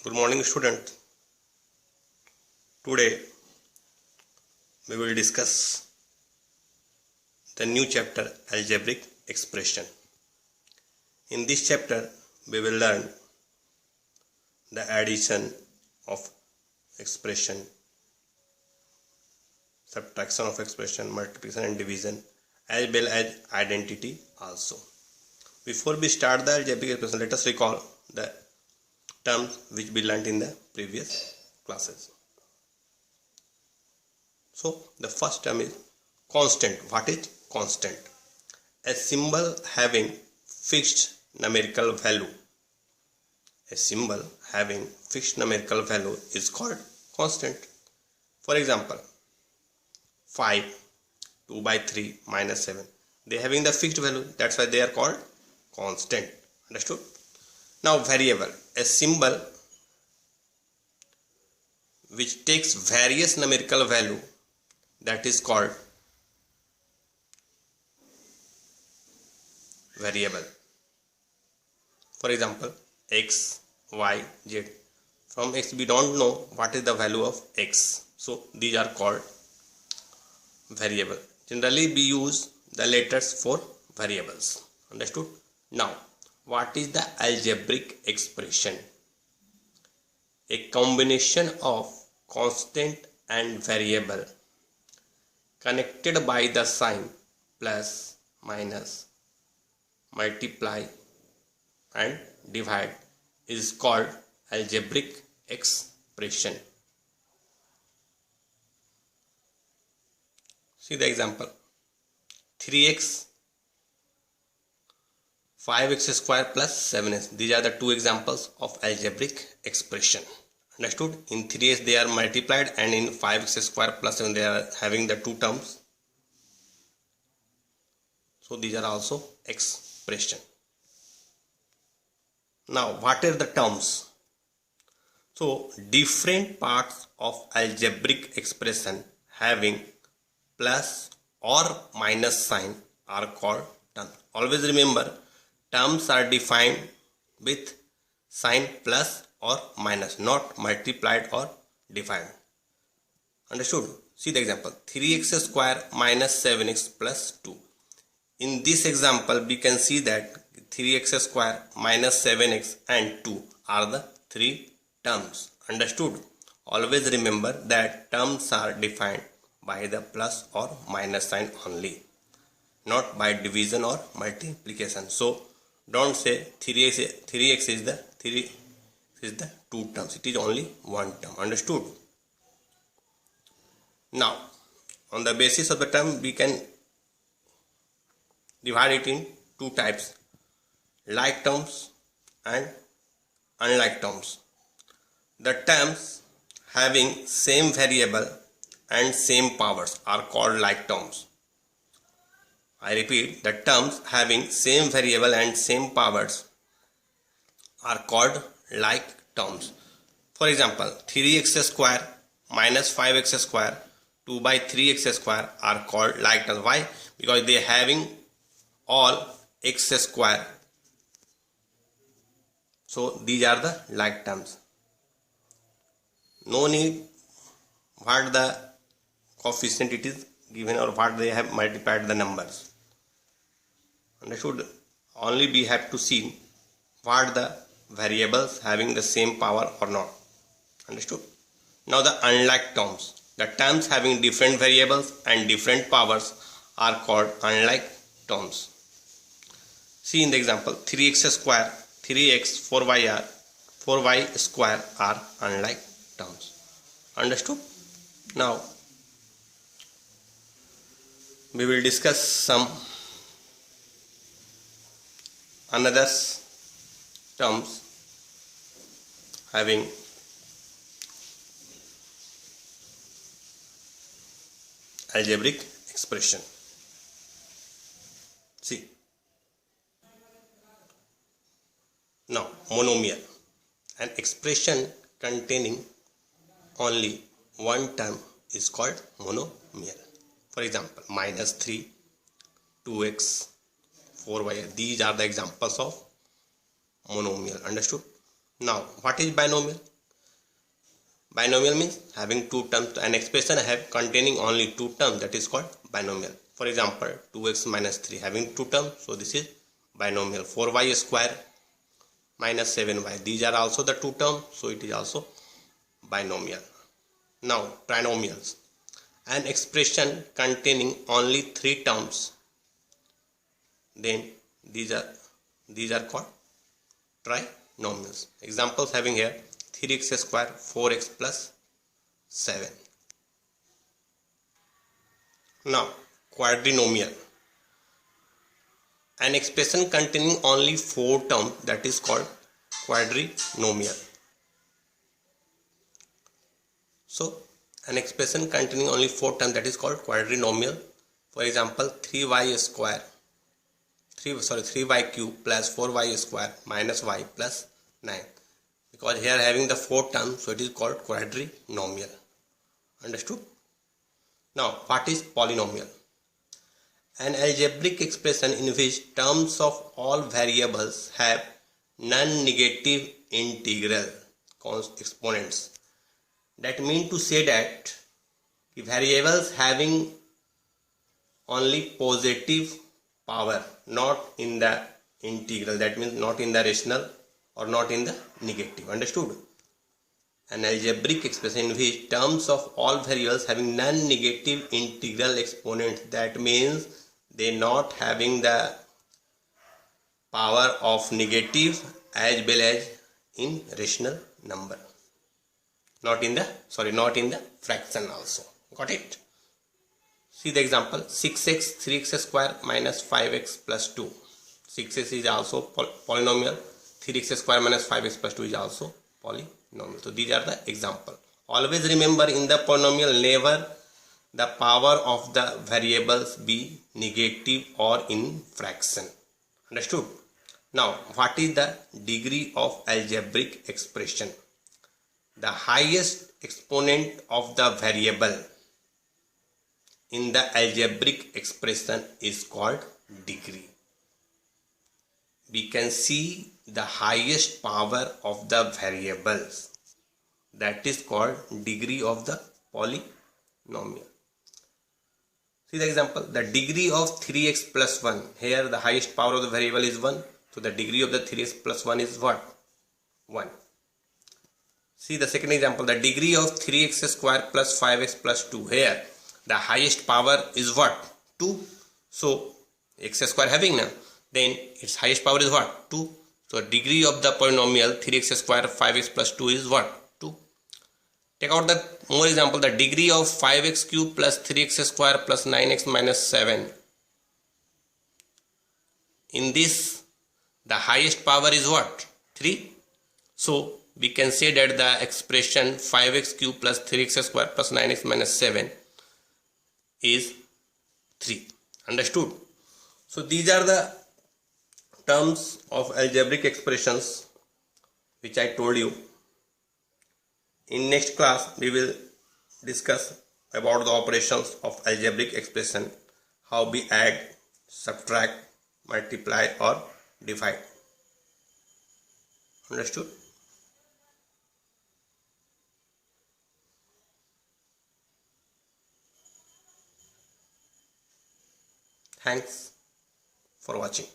Good morning, student. Today we will discuss the new chapter algebraic expression. In this chapter we will learn the addition of expression, subtraction of expression, multiplication and division, as well as identity also. Before we start the algebraic expression, let us recall the terms which we learnt in the previous classes. So the first term is constant. What is constant? A symbol having fixed numerical value. A symbol having fixed numerical value is called constant. For example, 5, 2 by 3 minus 7. They are having the fixed value. That's why they are called constant. Understood? Now variable. A symbol which takes various numerical value, that is called variable. For example, x, y, z. From x we don't know what is the value of x. So these are called variable. Generally we use the letters for variables. Understood? Now what is the algebraic expression? A combination of constant and variable connected by the sign plus, minus, multiply and divide is called algebraic expression. See the example. 3x 5x square plus 7x. These are the two examples of algebraic expression. Understood? In 3x they are multiplied and in 5x square plus 7 they are having the two terms. So these are also expression. Now what are the terms? So different parts of algebraic expression having plus or minus sign are called terms. Always remember, terms are defined with sign plus or minus, not multiplied or divided. Understood? See the example. 3x square minus 7x plus 2. In this example, we can see that 3x square minus 7x and 2 are the three terms. Understood? Always remember that terms are defined by the plus or minus sign only, not by division or multiplication. So don't say 3x is the two terms. It is only one term. Understood? Now on the basis of the term we can divide it in two types: like terms and unlike terms. The terms having same variable and same powers are called like terms. I repeat, the terms having same variable and same powers are called like terms. For example, 3x square minus 5x square 2 by 3x square are called like terms. Why? Because they are having all x square. So these are the like terms. No need what the coefficient it is given or what they have multiplied the numbers. Understood? Only we have to see what the variables having the same power or not. Understood? Now the unlike terms. The terms having different variables and different powers are called unlike terms. See in the example, 3x square, 3x, 4y square are unlike terms. Understood? Now we will discuss some another terms having algebraic expression. See. Now monomial, an expression containing only one term is called monomial. For example, minus 3, 2x, 4y. These are the examples of monomial. Understood? Now what is binomial? Binomial means having two terms. An expression have containing only two terms, that is called binomial. For example, 2x minus 3 having two terms, so this is binomial. 4y square minus 7y, these are also the two terms, so it is also binomial. Now trinomials, an expression containing only three terms, then these are called trinomials. Examples having here 3x square 4x plus 7. Now quadrinomial, an expression containing only four terms, that is called quadrinomial. So an expression containing only four terms, that is called quadrinomial. For example, 3y cube plus 4y square minus y plus 9. Because here having the four terms, so it is called quadrinomial. Understood? Now what is polynomial? An algebraic expression in which terms of all variables have non-negative integral exponents. That means to say that variables having only positive power, not in the integral, that means not in the rational or not in the negative. Understood? An algebraic expression in which terms of all variables having non-negative integral exponents, that means they not having the power of negative as well as in rational number, not in the fraction also. Got it? See the example, 6x 3x square minus 5x plus 2. 6x is also polynomial, 3x square minus 5x plus 2 is also polynomial. So these are the example. Always remember, in the polynomial never the power of the variables be negative or in fraction. Understood? Now what is the degree of algebraic expression? The highest exponent of the variable in the algebraic expression is called degree. We can see the highest power of the variables, that is called degree of the polynomial. See the example, the degree of 3x plus 1, here the highest power of the variable is 1, so the degree of the 3x plus 1 is what? 1. See the second example, the degree of 3x square plus 5x plus 2, here the highest power is what? 2. So x square having now, then its highest power is what? 2. So degree of the polynomial 3x square 5x plus 2 is what? 2. Take out the more example, the degree of 5x cube plus 3x square plus 9x minus 7. In this the highest power is what? 3. So we can say that the expression 5x cube plus 3x square plus 9x minus 7 is 3. Understood? So these are the terms of algebraic expressions which I told you. In next class we will discuss about the operations of algebraic expression, how we add, subtract, multiply or divide. Understood? Thanks for watching.